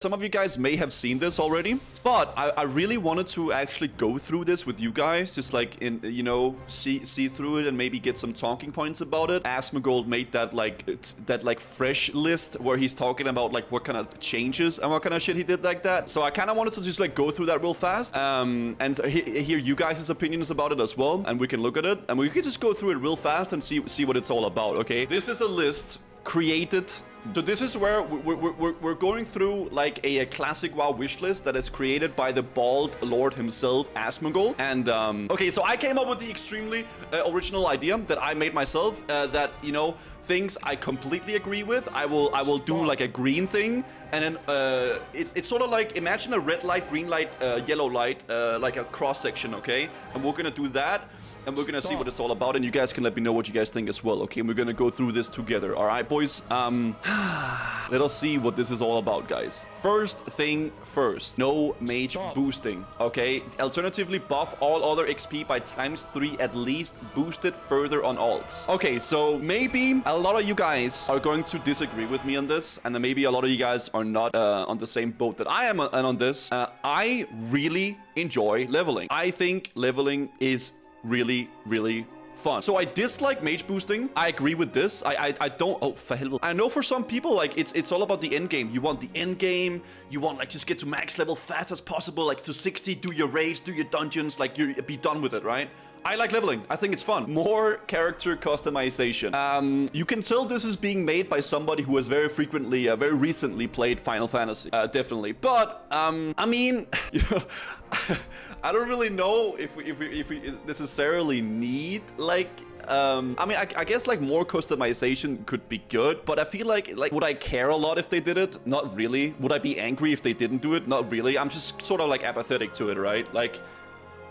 Some of you guys may have seen this already, but I really wanted to actually go through this with you guys, just like in, you know, see through it and maybe get some talking points about it. Asmongold made that like fresh list where he's talking about like what kind of changes and what kind of shit he did like that. So I kind of wanted to just like go through that real fast and hear you guys' opinions about it as well, and we can look at it and we can just go through it real fast and see what it's all about. Okay, this is a list created. So this is where we're going through like a classic WoW wish list that is created by the bald lord himself, Asmongold. And okay, so I came up with the extremely original idea that I made myself. That, you know, things I completely agree with, I will do like a green thing, and then it's sort of like, imagine a red light, green light, yellow light, like a cross section. Okay, and we're gonna do that. And we're gonna see what it's all about, and you guys can let me know what you guys think as well, okay? And we're gonna go through this together, all right, boys? Let us see what this is all about, guys. First thing first, no mage boosting, okay? Alternatively, buff all other XP by ×3 at least, boosted further on alts. Okay, so maybe a lot of you guys are going to disagree with me on this, and maybe a lot of you guys are not on the same boat that I am on this. I really enjoy leveling. I think leveling is really fun. So I dislike mage boosting. I agree with this. I don't. Oh, for hell. I know for some people, like, it's all about the end game. You want the end game. You want, like, just get to max level fast as possible, like to 60, do your raids, do your dungeons, like, you be done with it, right? I like leveling. I think it's fun. More character customization. You can tell this is being made by somebody who has very recently played Final Fantasy. Definitely. But, I mean, you know, I don't really know if we necessarily need, like, I mean, I guess like more customization could be good, but I feel like would I care a lot if they did it? Not really. Would I be angry if they didn't do it? Not really. I'm just sort of like apathetic to it, right? Like,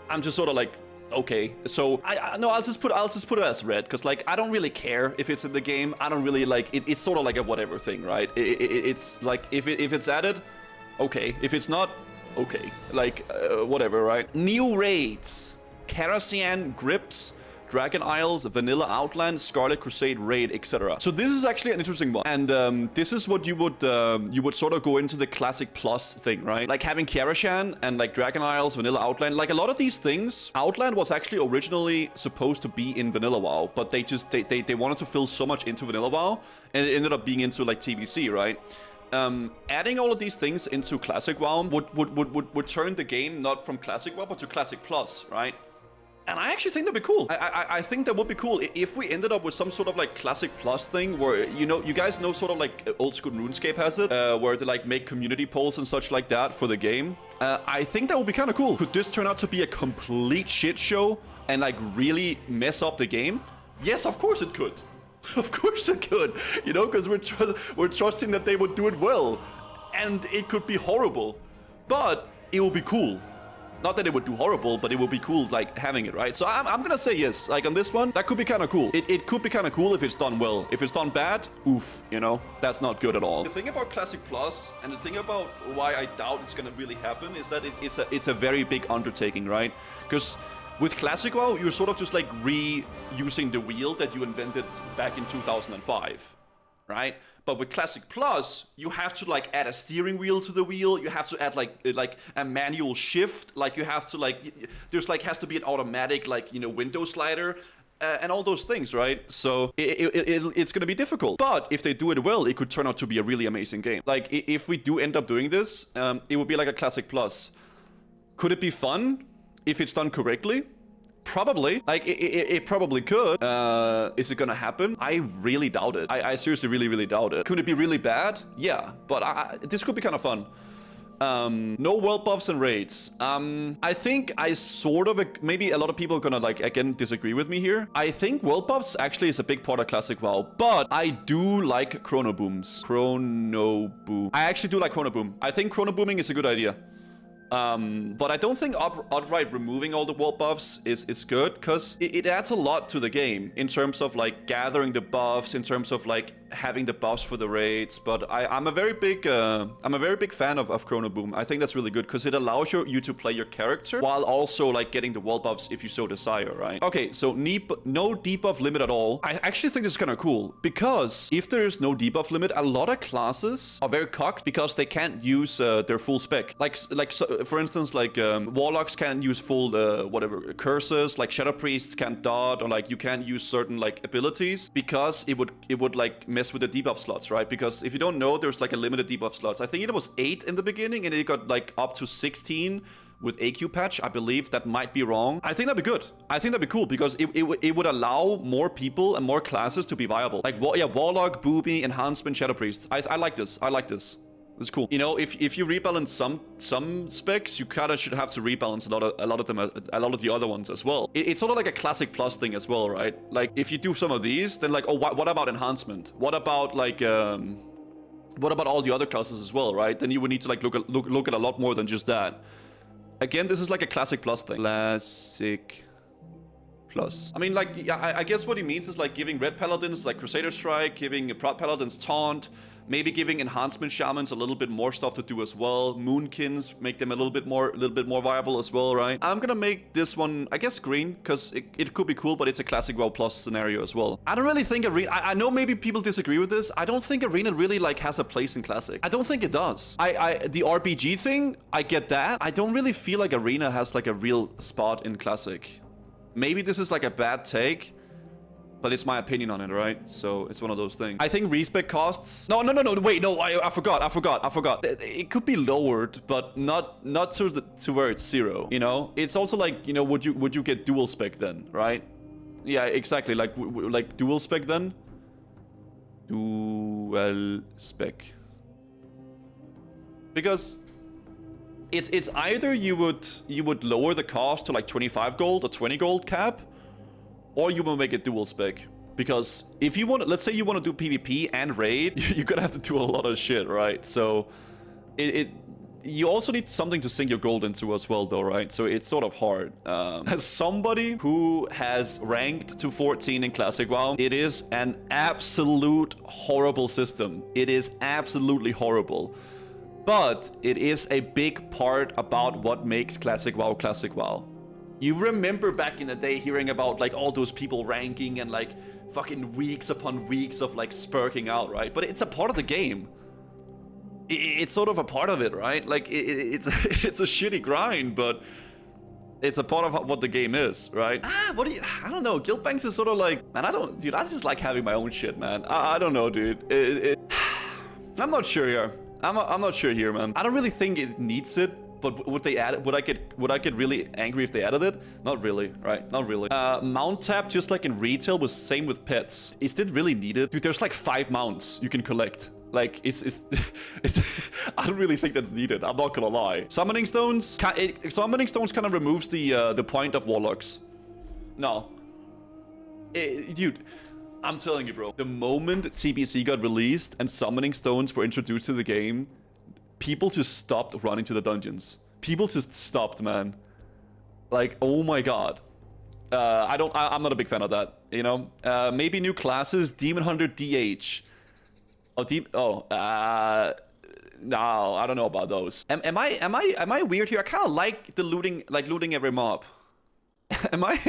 I'm just sort of like, okay. So no, I'll just put it as red, because like I don't really care if it's in the game. I don't really like it. It's sort of like a whatever thing, right? It's like if it's added, okay. If it's not, okay. Like whatever, right? New raids: Karasian Grips, Dragon Isles, Vanilla Outland, Scarlet Crusade Raid, etc. So this is actually an interesting one, and this is what you would sort of go into the Classic Plus thing, right? Like having Karashan and like Dragon Isles, Vanilla Outland, like a lot of these things. Outland was actually originally supposed to be in Vanilla WoW, but they wanted to fill so much into Vanilla WoW, and it ended up being into like TBC, right? Adding all of these things into Classic WoW would turn the game not from Classic WoW but to Classic Plus, right? And I actually think that'd be cool. I think that would be cool if we ended up with some sort of like Classic Plus thing where, you know, you guys know sort of like old school RuneScape has it, where they like make community polls and such like that for the game. I think that would be kind of cool. Could this turn out to be a complete shit show and like really mess up the game? Yes, of course it could. Of course it could, you know, because we're trusting that they would do it well, and it could be horrible, but it will be cool. Not that it would do horrible, but it would be cool, like, having it, right? So I'm gonna say yes. Like, on this one, that could be kind of cool. It could be kind of cool if it's done well. If it's done bad, oof, you know? That's not good at all. The thing about Classic Plus, and the thing about why I doubt it's gonna really happen, is that it's a very big undertaking, right? Because with Classic WoW, you're sort of just, like, reusing the wheel that you invented back in 2005, right? But with Classic Plus, you have to like add a steering wheel to the wheel. You have to add like a manual shift. Like you have to like, there's like has to be an automatic like, you know, window slider and all those things, right? So it's gonna be difficult. But if they do it well, it could turn out to be a really amazing game. Like if we do end up doing this, it would be like a Classic Plus. Could it be fun if it's done correctly? Probably. Like, it probably could. Is it gonna happen? I really doubt it. I seriously really doubt it. Could it be really bad? Yeah, but this could be kind of fun. No world buffs and raids. I think I sort of, maybe a lot of people are gonna, like, again, disagree with me here. I think world buffs actually is a big part of Classic WoW, but I do like chrono booms. Chrono boom. I actually do like chrono boom. I think chrono booming is a good idea. But I don't think outright removing all the world buffs is good, because it adds a lot to the game in terms of like gathering the buffs, in terms of like having the buffs for the raids. But I'm a very big fan of Chrono Boom. I think that's really good because it allows you to play your character while also like getting the world buffs if you so desire, right? Okay, so no debuff limit at all. I actually think this is kind of cool, because if there is no debuff limit, a lot of classes are very cocked because they can't use their full spec. So, for instance, like warlocks can't use full whatever curses, like shadow priests can't dot, or like you can't use certain like abilities because it would like mess with the debuff slots, right? Because if you don't know, there's like a limited debuff slots. I think it was 8 in the beginning and it got like up to 16 with AQ patch. I believe that might be wrong. I think that'd be good. I think that'd be cool because it would allow more people and more classes to be viable. Like warlock, booby, enhancement, shadow priest. I like this. I like this. It's cool. You know, if you rebalance some specs, you kind of should have to rebalance a lot of the other ones as well. It's sort of like a classic plus thing as well, right? Like if you do some of these, then like, oh, what about enhancement? What about like what about all the other classes as well, right? Then you would need to like look at a lot more than just that. Again, this is like a classic plus thing. Classic plus. I mean, like, yeah, I guess what he means is like giving red paladins like Crusader Strike, giving prot paladins taunt, maybe giving enhancement shamans a little bit more stuff to do as well. Moonkins make them a little bit more viable as well, right? I'm gonna make this one, I guess, green, because it could be cool, but it's a classic WoW Plus scenario as well. I don't really think Arena. I know maybe people disagree with this. I don't think Arena really like has a place in Classic. I don't think it does. The RPG thing, I get that. I don't really feel like Arena has like a real spot in Classic. Maybe this is like a bad take, but it's my opinion on it, right? So it's one of those things. I think respec costs. No. Wait, no. I forgot. It could be lowered, but not to where it's 0. You know, it's also like, you know, would you get dual spec then, right? Yeah, exactly. Like dual spec then. Dual spec. Because it's either you would lower the cost to like 25 gold or 20 gold cap, or you will make it dual spec. Because if you want, let's say you want to do PvP and raid, you're gonna have to do a lot of shit, right? So you also need something to sink your gold into as well, though, right? So it's sort of hard. As somebody who has ranked to 14 in Classic WoW, it is an absolute horrible system. It is absolutely horrible. But it is a big part about what makes Classic WoW Classic WoW. You remember back in the day hearing about like all those people ranking and like fucking weeks upon weeks of like spurking out, right? But it's a part of the game. It's sort of a part of it, right? Like it's a shitty grind, but it's a part of what the game is, right? I don't know. Guildbanks is sort of like, man, I just like having my own shit, man. I don't know, dude. I'm not sure here. I'm not sure here, man. I don't really think it needs it. But would they add it? Would I get really angry if they added it? Not really, right? Not really. Mount tap, just like in retail, was same with pets. Is it really needed? Dude, there's like 5 mounts you can collect. Like, I don't really think that's needed. I'm not gonna lie. Summoning stones kind of removes the point of warlocks. No, dude. I'm telling you, bro. The moment TBC got released and summoning stones were introduced to the game, people just stopped running to the dungeons. People just stopped, man. Like, oh my god. I'm not a big fan of that, you know? Maybe new classes, Demon Hunter DH. No, I don't know about those. Am I weird here? I kind of like the looting, like looting every mob. Am I?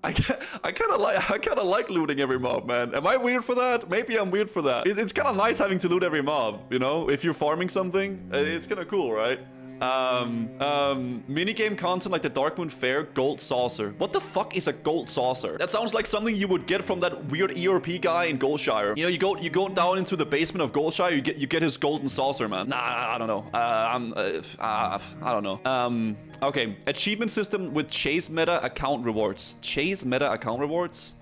I kind of like looting every mob, man. Am I weird for that? Maybe I'm weird for that. It's kind of nice having to loot every mob, you know? If you're farming something, it's kind of cool, right? Minigame content like the Darkmoon Fair Gold Saucer. What the fuck is a Gold Saucer? That sounds like something you would get from that weird ERP guy in Goldshire. You know, you go down into the basement of Goldshire, you get his golden saucer, man. Nah, I don't know. I don't know. Okay, achievement system with chase meta account rewards. Chase meta account rewards.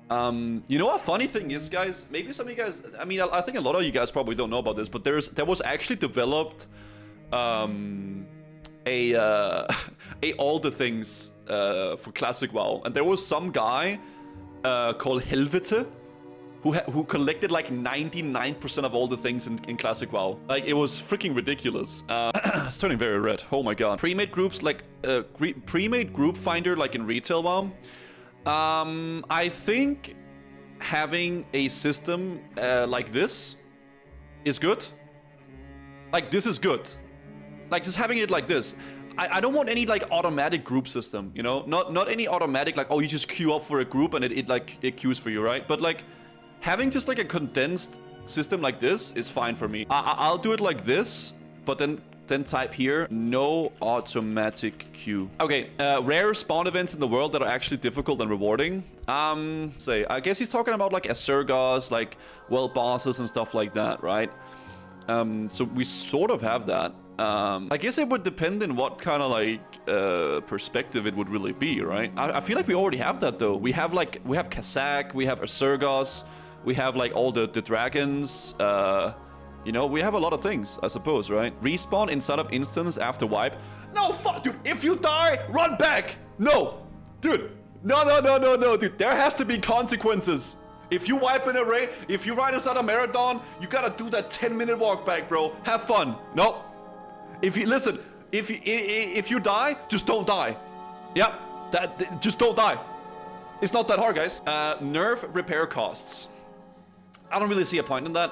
You know what funny thing is, guys? Maybe some of you guys, I mean, I think a lot of you guys probably don't know about this, but there was actually developed a all the things for Classic WoW, and there was some guy called Helvete who collected like 99% of all the things in Classic WoW. Like, it was freaking ridiculous. It's turning very red. Oh my god. Pre-made groups, like pre-made group finder, like in retail WoW. I think having a system like this is good. Like, this is good. Like, just having it like this. I don't want any like automatic group system, you know? Not any automatic like, oh, you just queue up for a group and it queues for you, right? But like having just like a condensed system like this is fine for me. I'll do it like this, but then type here, no automatic queue. Okay, rare spawn events in the world that are actually difficult and rewarding. I guess he's talking about like Asurgos, like world bosses and stuff like that, right? So we sort of have that. I guess it would depend on what kind of like perspective it would really be, right? I feel like we already have that though. We have Kazakh, we have Asurgos, we have like all the dragons. You know, we have a lot of things, I suppose, right? Respawn inside of instance after wipe. No, fuck, dude. If you die, run back. No, dude. No, dude. There has to be consequences. If you wipe in a raid, if you ride inside a marathon, you gotta do that 10-minute walk back, bro. Have fun. No. If you listen, if you die, just don't die. Yeah, just don't die. It's not that hard, guys. Nerf repair costs. I don't really see a point in that.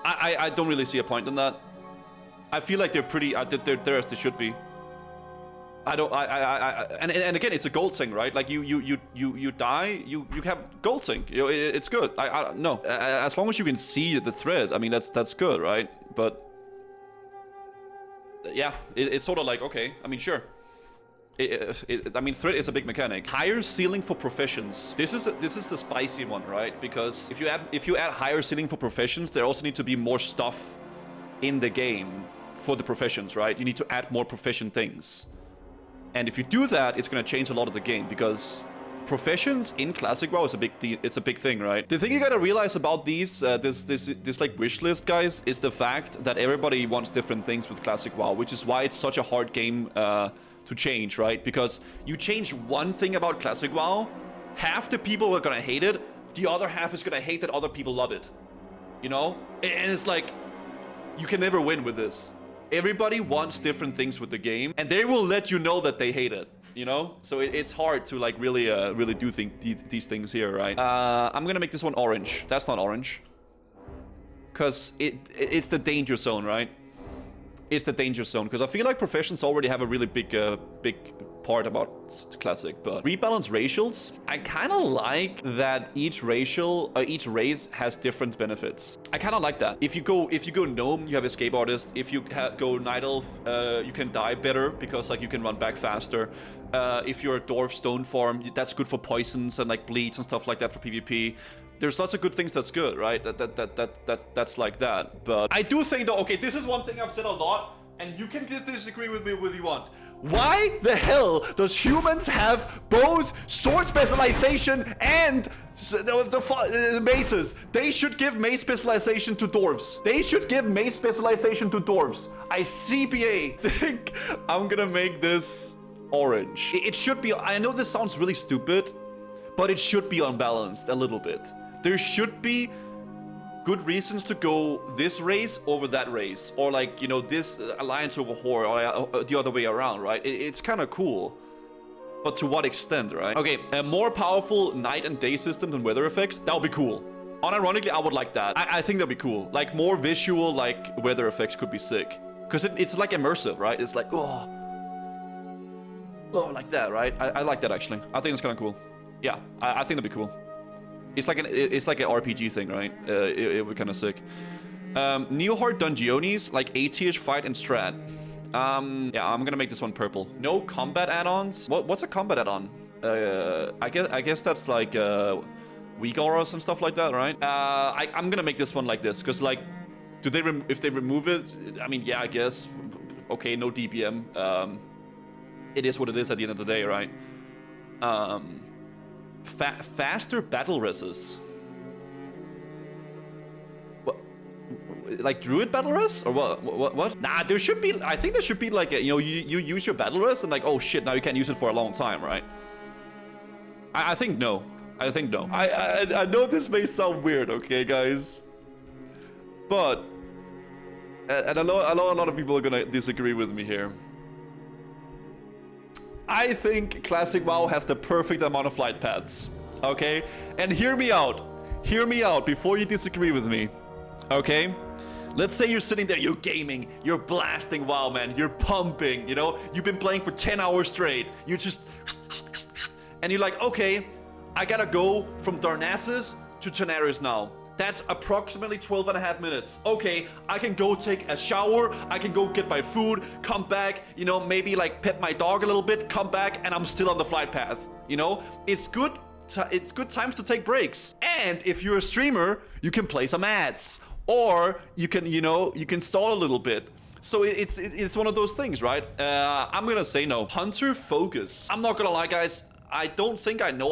I don't really see a point in that. I feel like they're pretty. They're as they should be. And again, it's a gold thing, right? Like you die, you have gold sync. You know, it's good. No, as long as you can see the thread, I mean that's good, right? But yeah, it's sort of like, okay. I mean, sure. I mean, thread is a big mechanic. Higher ceiling for professions. This is the spicy one, right? Because if you add higher ceiling for professions, there also need to be more stuff in the game for the professions, right? You need to add more profession things. And if you do that, it's going to change a lot of the game, because professions in Classic WoW is a big thing, right? The thing you gotta realize about these, this like wish list, guys, is the fact that everybody wants different things with Classic WoW, which is why it's such a hard game to change, right? Because you change one thing about Classic WoW, half the people are gonna hate it, the other half is gonna hate that other people love it. You know? And it's like, you can never win with this. Everybody wants different things with the game, and they will let you know that they hate it, you know? So it's hard to like really do these things here, right? I'm gonna make this one orange. That's not orange. Because it's the danger zone, right? It's the danger zone, because I feel like professions already have a really big part about Classic. But rebalance racials, I kind of like that each race has different benefits. I kind of like that. If you go gnome, you have escape artist. If you go night elf, you can die better because like you can run back faster. If you're a dwarf stone farm, that's good for poisons and like bleeds and stuff like that for PvP. There's lots of good things that's good, right? That's like that. But I do think though, okay, this is one thing I've said a lot, and you can disagree with me if you want. Why the hell does humans have both sword specialization and the maces? They should give mace specialization to dwarves. They should give mace specialization to dwarves. I CBA think I'm gonna make this orange. It should be, I know this sounds really stupid, but it should be unbalanced a little bit. There should be good reasons to go this race over that race, or like, you know, this alliance over horde, or the other way around, right? It's kind of cool, but to what extent, right? Okay, a more powerful night and day system than weather effects, that would be cool. Unironically, I would like that. I think that'd be cool. Like more visual, like weather effects could be sick, because it's like immersive, right? It's like oh, like that, right? I like that actually. I think it's kind of cool. Yeah, I think that'd be cool. It's like an RPG thing, right? It would kind of sick. Neohard Dungeonis, like ATH fight and strat. Yeah, I'm gonna make this one purple. No combat add-ons. What's a combat add-on? I guess that's like weak auras and stuff like that, right? I'm gonna make this one like this, cause like, if they remove it, I mean, yeah, I guess. Okay, no DBM. It is what it is at the end of the day, right? Faster battle reses. What? Like druid battle res? Or what? Nah, there should be, I think there should be like, you know, you use your battle res and like, oh shit, now you can't use it for a long time, right? I think no. I think no. I know this may sound weird, okay, guys? But, and I know a lot of people are gonna disagree with me here. I think Classic WoW has the perfect amount of flight paths, okay? And hear me out. Hear me out before you disagree with me, okay? Let's say you're sitting there, you're gaming, you're blasting WoW, man, you're pumping, you know? You've been playing for 10 hours straight. You just... And you're like, okay, I gotta go from Darnassus to Tenaris now. That's approximately 12.5 minutes. Okay, I can go take a shower, I can go get my food, come back, you know, maybe like pet my dog a little bit, come back, and I'm still on the flight path, you know? It's good times to take breaks. And if you're a streamer, you can play some ads. Or you can, you know, you can stall a little bit. So it's one of those things, right? I'm gonna say no. Hunter focus. I'm not gonna lie, guys. I don't think I know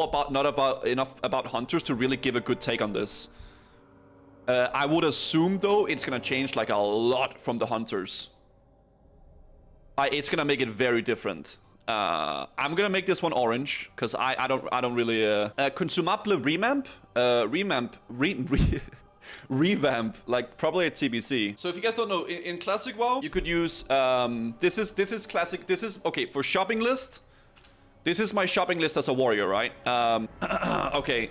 enough about hunters to really give a good take on this. I would assume though it's gonna change like a lot from the hunters. It's gonna make it very different. I'm gonna make this one orange because I don't really consumable revamp, like probably a TBC. So if you guys don't know, in Classic WoW, you could use this is classic. This is okay for shopping list. This is my shopping list as a warrior, right? Okay.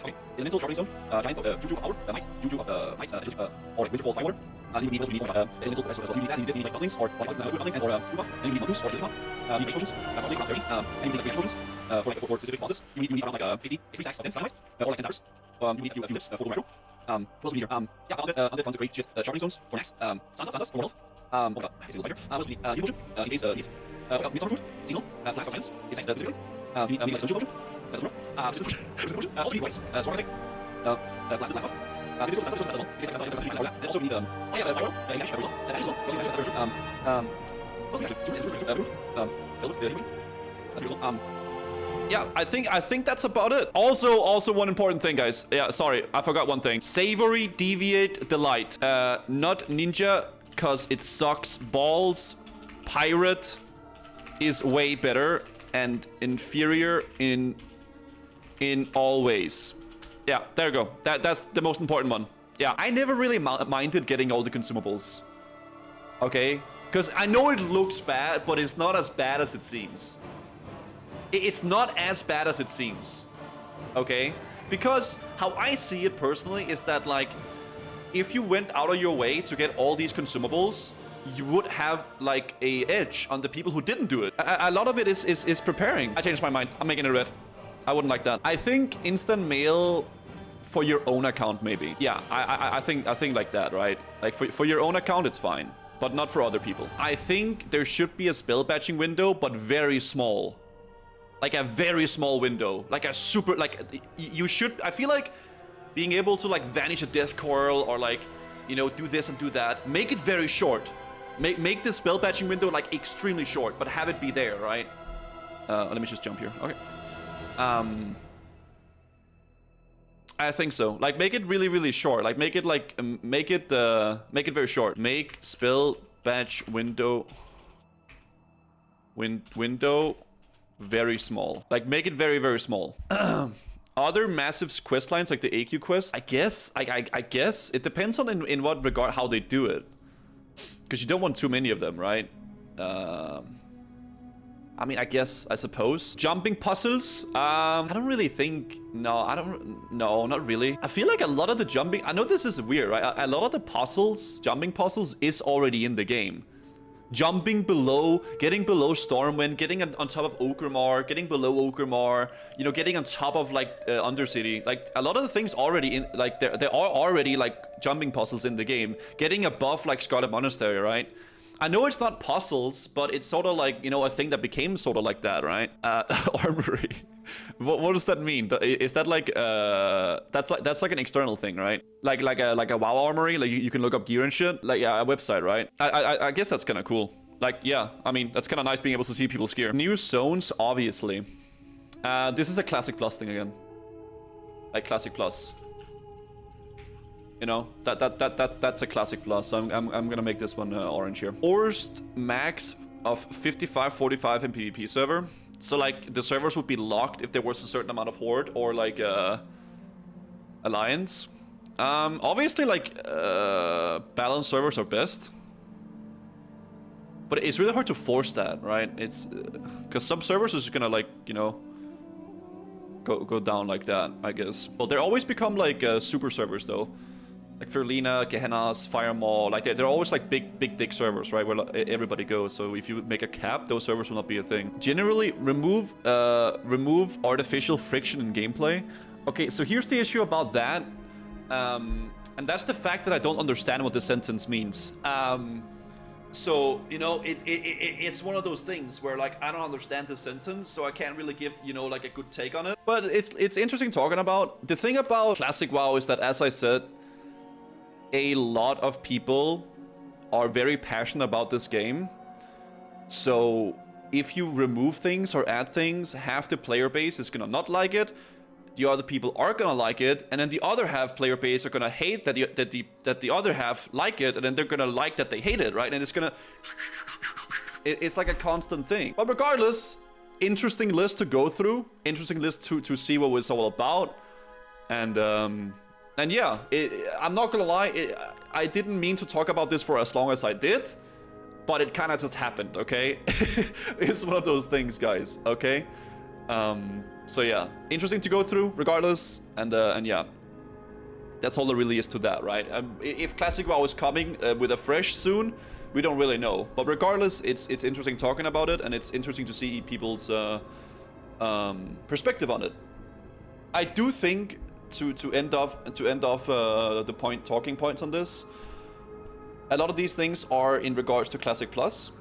Okay. Elemental shopping zone. Giant Juju of power, might, Juju of might, or winter fall firewater. You need elemental, you need that, you need like butlings, or like food butlings, and or food buff, and you need mongoose, or just you need explosions, probably around 30, and you need like explosions, for specific bosses. You need around like 50 stacks of dense dynamite, or like 10 stars. You need a few lips for the micro. What else we need here? Yeah, undead ones are great shit. Shopping zones for next. Sansas for health. What about? What else we need? Heal potion. In case need summer food, seasonal, flask of hands. It's nice specifically. You need like social potion. That's true. Resistance potion. Also need whites. Storm rising. Blast off. This is also successful. It's successful. And also we need oh yeah, fire. Vanish for yourself. Vanish zone. Also vanish for what's the action? Yeah, I think that's about it. Also one important thing, guys. Yeah, sorry, I forgot one thing. Savory, deviate, delight. Not ninja, cause it sucks balls. Pirate is way better and inferior in all ways. Yeah, there you go. That's the most important one. Yeah, I never really minded getting all the consumables. Okay? Because I know it looks bad, but it's not as bad as it seems. It's not as bad as it seems. Okay? Because how I see it personally is that, like, if you went out of your way to get all these consumables, you would have, like, a edge on the people who didn't do it. A lot of it is preparing. I changed my mind. I'm making it red. I wouldn't like that. I think instant mail for your own account, maybe. Yeah, I think like that, right? Like, for your own account, it's fine. But not for other people. I think there should be a spell batching window, but very small. Like a very small window. Like a super, like, you should, I feel like being able to like vanish a death coil or like, you know, do this and do that. Make it very short. Make the spell batching window like extremely short, but have it be there, right? Let me just jump here. Okay. I think so. Like, make it really, really short. Like, make it like, make it very short. Make spell batch window very small. Like, make it very, very small. Other massive quest lines like the AQ quest, I guess it depends on in what regard how they do it, because you don't want too many of them, right? I mean, I suppose. Jumping puzzles, I don't really think, no, not really. I feel like a lot of the jumping, I know this is weird, right? A lot of the puzzles, jumping puzzles is already in the game. Jumping below, getting below Stormwind, getting on top of Orgrimmar, getting below Orgrimmar, you know, getting on top of like Undercity. Like a lot of the things already in, like there are already like jumping puzzles in the game. Getting above like Scarlet Monastery, right? I know it's not puzzles, but it's sort of like, you know, a thing that became sort of like that, right? Armory. What does that mean? Is that like that's like an external thing, right? Like a WoW armory, like you can look up gear and shit, like yeah, a website, right? I guess that's kind of cool. Like yeah, I mean that's kind of nice being able to see people's gear. New zones, obviously. This is a Classic Plus thing again. Like Classic Plus. You know, that's a Classic Plus. So I'm gonna make this one orange here. Forced max of 55-45 in PvP server. So like the servers would be locked if there was a certain amount of horde or like alliance. Obviously like balanced servers are best. But it's really hard to force that, right? It's because some servers is gonna like, you know, go down like that, I guess. But they always become like super servers though. Like Ferlina, Gehenna's, Firemaw, like they're always like big dick servers, right? Where like, everybody goes. So if you make a cap, those servers will not be a thing. Generally, remove artificial friction in gameplay. Okay, so here's the issue about that. And that's the fact that I don't understand what this sentence means. So, you know, it's one of those things where, like, I don't understand the sentence, so I can't really give, you know, like, a good take on it. But it's interesting talking about. The thing about Classic WoW is that, as I said, a lot of people are very passionate about this game. So, if you remove things or add things, half the player base is gonna not like it. The other people are gonna like it, and then the other half player base are gonna hate that the other half like it, and then they're gonna like that they hate it, right? And it's gonna, it's like a constant thing. But regardless, interesting list to go through, interesting list to see what it's all about, and yeah, I'm not gonna lie, I didn't mean to talk about this for as long as I did, but it kind of just happened, okay? It's one of those things, guys, okay? So yeah, interesting to go through, regardless, and yeah, that's all there really is to that, right? If Classic WoW is coming with a fresh soon, we don't really know. But regardless, it's interesting talking about it, and it's interesting to see people's perspective on it. I do think to end off the talking points on this, a lot of these things are in regards to Classic Plus.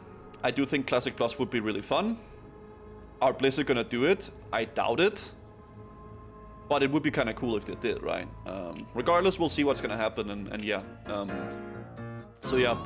I do think Classic Plus would be really fun. Are Blizzard gonna do it? I doubt it. But it would be kind of cool if they did, right? Regardless, we'll see what's gonna happen, and yeah. So yeah.